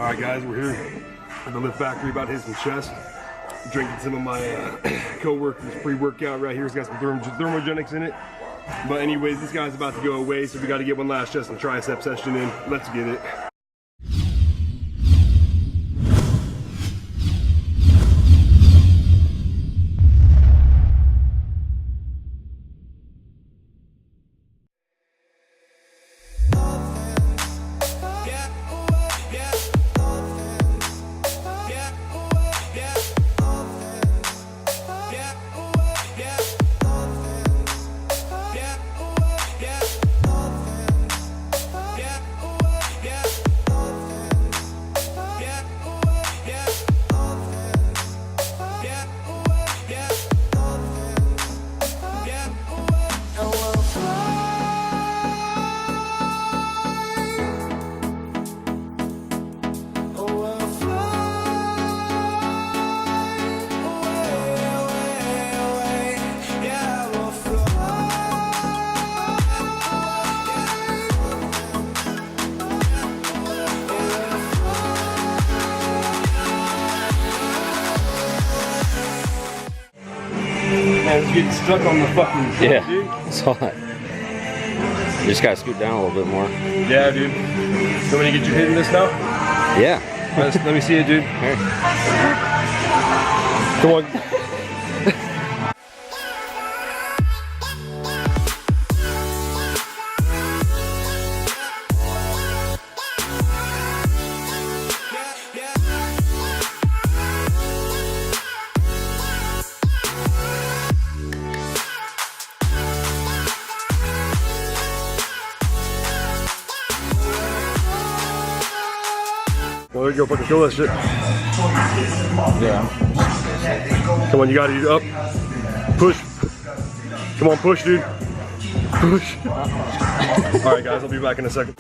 Alright guys, we're here at the Lift Factory, about to hit some chest. Drinking some of my co-workers pre-workout right here. It's got some thermogenics in it. But anyways, this guy's about to go away, so we got to get one last chest and tricep session in. Let's get it. Man, it's getting stuck on the fucking thing, yeah, dude. It's hot. You just gotta scoot down a little bit more. Yeah, dude. So when you get you hitting this now? Yeah. Let me see it, dude. Here. Come on. Well, there you go, fucking kill that shit. Yeah. Come on, you got it, up. Push. Come on, push, dude. Push. Alright guys, I'll be back in a second.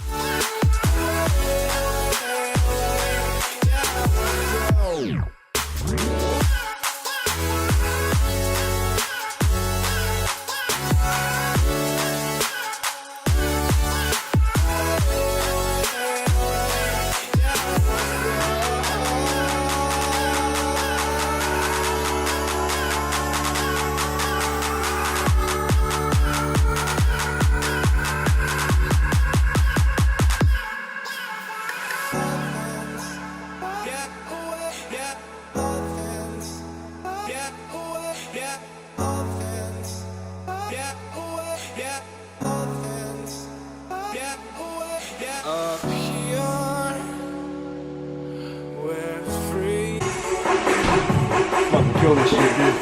Fucking kill this shit, dude.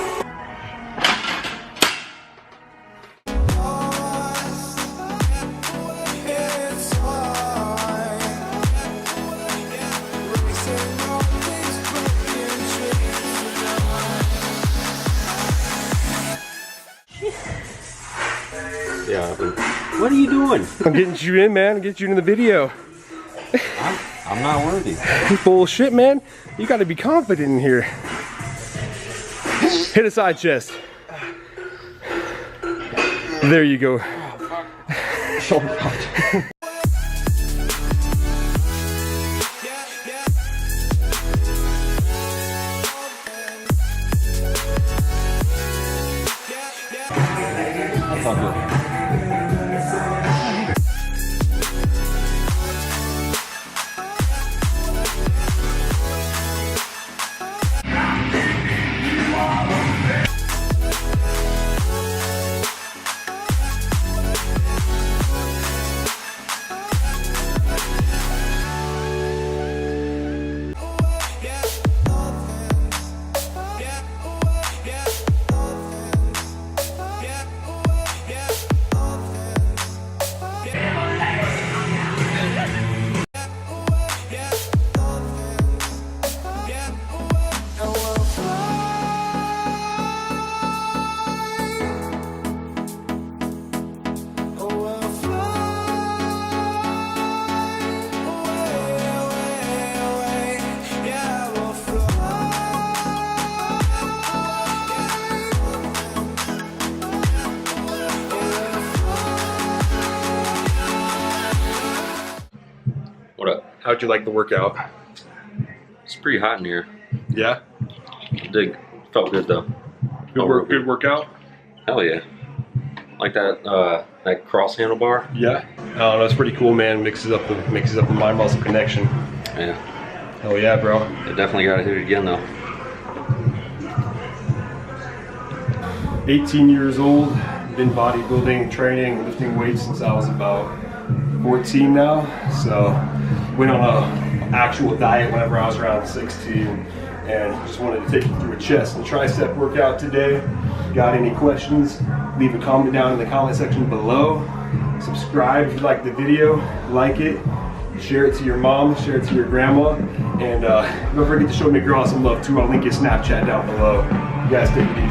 Yeah. What are you doing? I'm getting you in, man. I'm getting you in the video. I'm not worthy. Bullshit, man. You gotta be confident in here. Hit a side chest. There you go. That's all good. What up? How'd you like the workout? It's pretty hot in here. Yeah. Felt good though. Good workout. Hell yeah. Like that cross handlebar. Yeah. Oh, that's pretty cool, man. Mixes up the mind muscle connection. Yeah. Hell yeah, bro. I definitely gotta hit it again though. 18 years old. Been bodybuilding, training, lifting weights since I was about 14 now. So went on a actual diet whenever I was around 16. And just wanted to take you through a chest and tricep workout today. Got any questions? Leave a comment down in the comment section below. Subscribe if you like the video, like it, share it to your mom, share it to your grandma, and don't forget to show me girl some love too. I'll link your Snapchat down below. You guys take it easy.